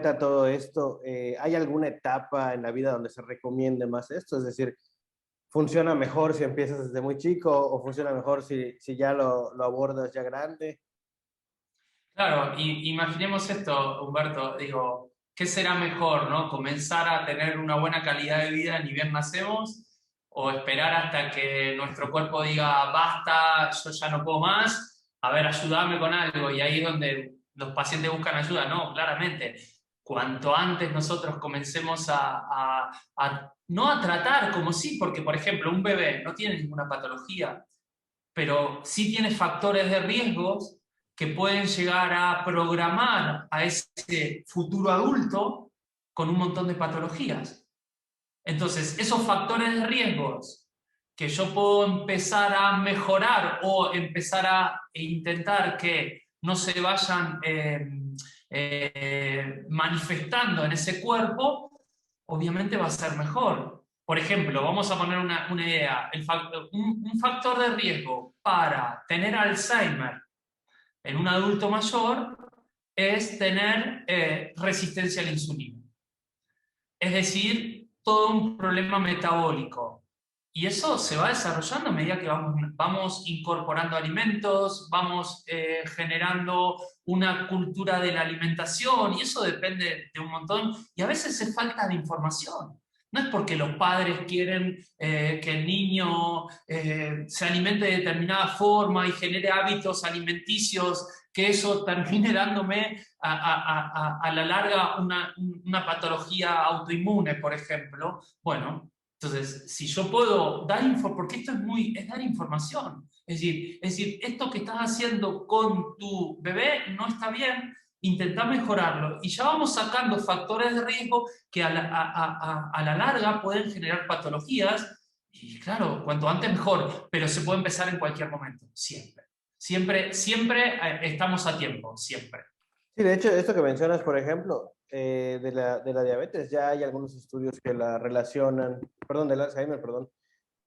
cuenta todo esto, ¿hay alguna etapa en la vida donde se recomiende más esto? Es decir, ¿funciona mejor si empiezas desde muy chico o funciona mejor si ya lo abordas ya grande? Claro, y imaginemos esto, Humberto, digo, ¿qué será mejor, no? ¿Comenzar a tener una buena calidad de vida ni bien nacemos? ¿O esperar hasta que nuestro cuerpo diga, basta, yo ya no puedo más, a ver, ayúdame con algo? Y ahí es donde los pacientes buscan ayuda. No, claramente, cuanto antes nosotros comencemos no a tratar como sí, porque por ejemplo, un bebé no tiene ninguna patología, pero sí tiene factores de riesgos que pueden llegar a programar a ese futuro adulto con un montón de patologías. Entonces, esos factores de riesgos que yo puedo empezar a mejorar o empezar a intentar que no se vayan manifestando en ese cuerpo, obviamente va a ser mejor. Por ejemplo, vamos a poner una idea, un factor de riesgo para tener Alzheimer en un adulto mayor es tener resistencia a la insulina. Es decir, todo un problema metabólico. Y eso se va desarrollando a medida que vamos incorporando alimentos, vamos generando una cultura de la alimentación, y eso depende de un montón. Y a veces es falta de información. No es porque los padres quieren que el niño se alimente de determinada forma y genere hábitos alimenticios, que eso termine dándome a la larga una patología autoinmune, por ejemplo. Bueno, entonces, si yo puedo dar información, porque esto es dar información. Es decir, esto que estás haciendo con tu bebé no está bien, intenta mejorarlo. Y ya vamos sacando factores de riesgo que a la larga pueden generar patologías. Y claro, cuanto antes mejor, pero se puede empezar en cualquier momento, siempre. Siempre, siempre estamos a tiempo, siempre. Sí, de hecho, esto que mencionas, por ejemplo, de la diabetes, ya hay algunos estudios que la relacionan, perdón, del Alzheimer, perdón,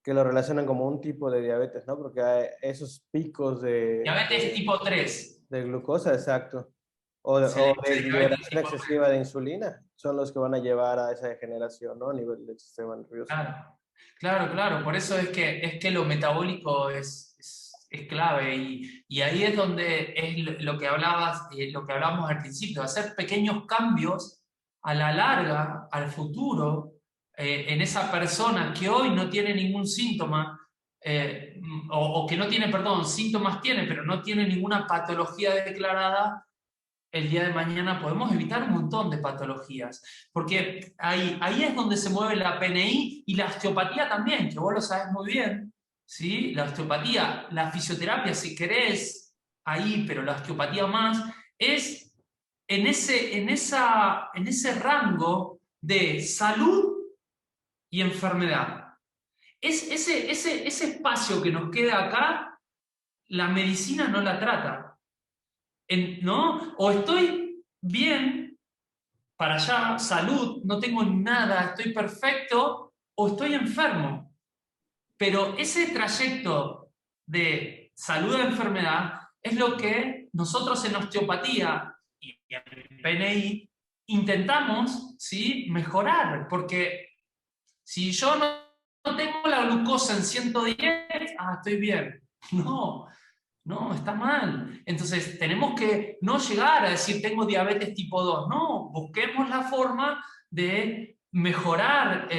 que lo relacionan como un tipo de diabetes, ¿no? Porque hay esos picos Diabetes tipo 3. de glucosa, exacto, o Se le de dice diabetes liberación tipo excesiva de insulina, son los que van a llevar a esa degeneración, ¿no? A nivel del sistema nervioso. 3. Claro, claro, claro. Por eso es que lo metabólico es clave. Y ahí es donde es lo que hablabas, lo que hablábamos al principio, hacer pequeños cambios a la larga, al futuro, en esa persona que hoy no tiene ningún síntoma, o que no tiene, perdón, síntomas tiene, pero no tiene ninguna patología declarada. El día de mañana podemos evitar un montón de patologías, porque ahí es donde se mueve la PNI y la osteopatía también, que vos lo sabes muy bien, ¿sí? La osteopatía, la fisioterapia, si querés, ahí, pero la osteopatía más, es en ese rango de salud y enfermedad. Ese espacio que nos queda acá, la medicina no la trata. ¿No? O estoy bien para allá, salud, no tengo nada, estoy perfecto, o estoy enfermo. Pero ese trayecto de salud a enfermedad es lo que nosotros en osteopatía y en PNI intentamos, ¿sí?, mejorar, porque si yo no tengo la glucosa en 110, estoy bien. No, no, está mal. Entonces, tenemos que no llegar a decir tengo diabetes tipo 2. No, busquemos la forma de mejorar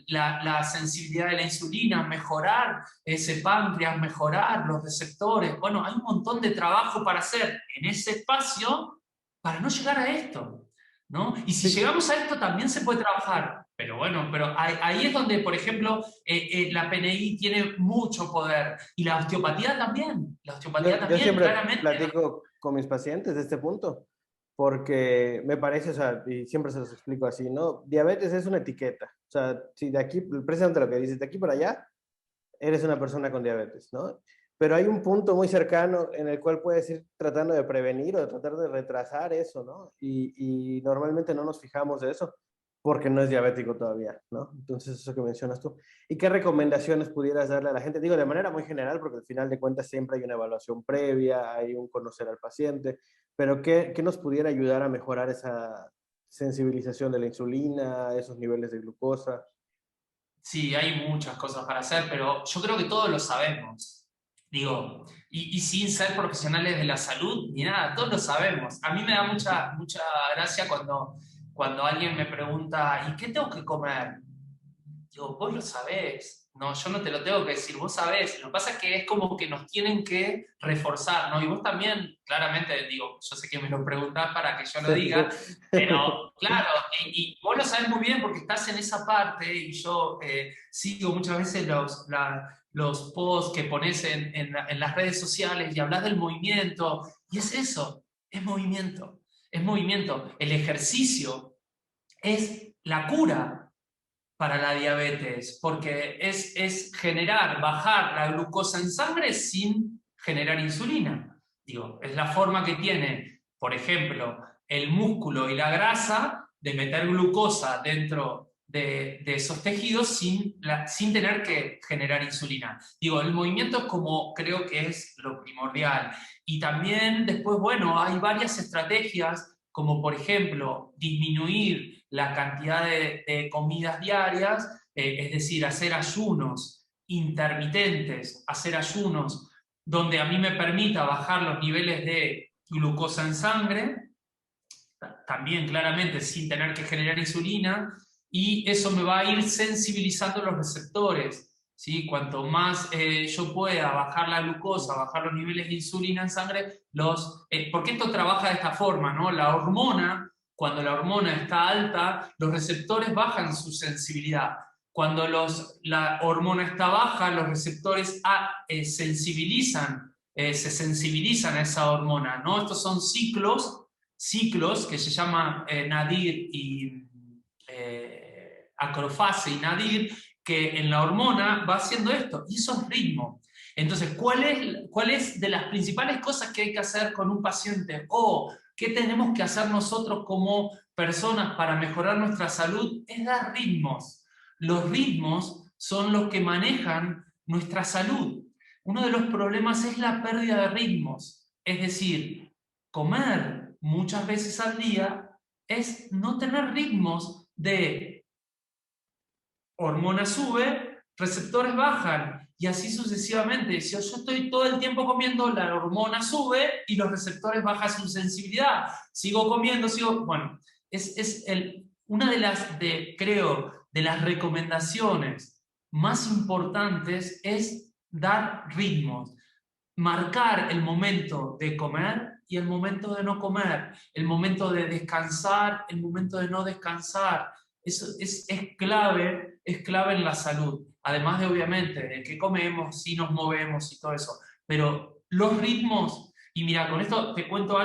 la sensibilidad de la insulina, mejorar ese páncreas, mejorar los receptores. Bueno, hay un montón de trabajo para hacer en ese espacio para no llegar a esto, ¿no? Y si Sí, llegamos a esto también se puede trabajar. Pero bueno, pero ahí es donde, por ejemplo, la PNI tiene mucho poder y la osteopatía también. La osteopatía yo también, siempre claramente. platico con mis pacientes de este punto, porque me parece, o sea, y siempre se los explico así, ¿no? Diabetes es una etiqueta. O sea, si de aquí, precisamente lo que dices, de aquí para allá, eres una persona con diabetes, ¿no? Pero hay un punto muy cercano en el cual puedes ir tratando de prevenir o de tratar de retrasar eso, ¿no? Y normalmente no nos fijamos de eso. porque no es diabético todavía, ¿no? Entonces, eso que mencionas tú. ¿Y qué recomendaciones pudieras darle a la gente? Digo, de manera muy general, porque al final de cuentas siempre hay una evaluación previa, hay un conocer al paciente, pero ¿qué nos pudiera ayudar a mejorar esa sensibilización de la insulina, esos niveles de glucosa? Sí, hay muchas cosas para hacer, pero yo creo que todos lo sabemos. Digo, y sin ser profesionales de la salud ni nada, todos lo sabemos. A mí me da mucha gracia cuando alguien me pregunta, ¿y qué tengo que comer? Digo, vos lo sabés. No, yo no te lo tengo que decir, vos sabés. Lo que pasa es que es como que nos tienen que reforzar, ¿no? Y vos también, claramente, digo, yo sé que me lo preguntás para que yo lo diga, pero claro, y vos lo sabés muy bien porque estás en esa parte y yo sigo muchas veces los posts que pones en las redes sociales y hablas del movimiento, y es eso, es movimiento, es movimiento. El ejercicio es la cura para la diabetes, porque es generar, bajar la glucosa en sangre sin generar insulina. Digo, es la forma que tiene, por ejemplo, el músculo y la grasa de meter glucosa dentro de esos tejidos sin tener que generar insulina. Digo, el movimiento es como creo que es lo primordial. Y también después, bueno, hay varias estrategias, como por ejemplo, disminuir la cantidad de comidas diarias, es decir, hacer ayunos intermitentes, hacer ayunos donde a mí me permita bajar los niveles de glucosa en sangre, también claramente sin tener que generar insulina, y eso me va a ir sensibilizando los receptores. ¿Sí? Cuanto más yo pueda bajar la glucosa, bajar los niveles de insulina en sangre, porque esto trabaja de esta forma, ¿no? La hormona, cuando la hormona está alta, los receptores bajan su sensibilidad. Cuando la hormona está baja, los receptores se sensibilizan a esa hormona, ¿no? Estos son ciclos que se llaman nadir y acrofase y nadir, que en la hormona va haciendo esto, y esos ritmos. Entonces, ¿cuál es de las principales cosas que hay que hacer con un paciente? O qué tenemos que hacer nosotros como personas para mejorar nuestra salud? Es dar ritmos. Los ritmos son los que manejan nuestra salud. Uno de los problemas es la pérdida de ritmos. Es decir, comer muchas veces al día es no tener ritmos de hormona sube, receptores bajan, y así sucesivamente. Si yo estoy todo el tiempo comiendo, la hormona sube y los receptores bajan su sensibilidad. Sigo comiendo, bueno, una de creo, de las recomendaciones más importantes es dar ritmos, marcar el momento de comer y el momento de no comer, el momento de descansar, el momento de no descansar. Eso es clave en la salud. Además de, obviamente, de qué comemos, si nos movemos y todo eso. Pero los ritmos, y mira, con esto te cuento algo.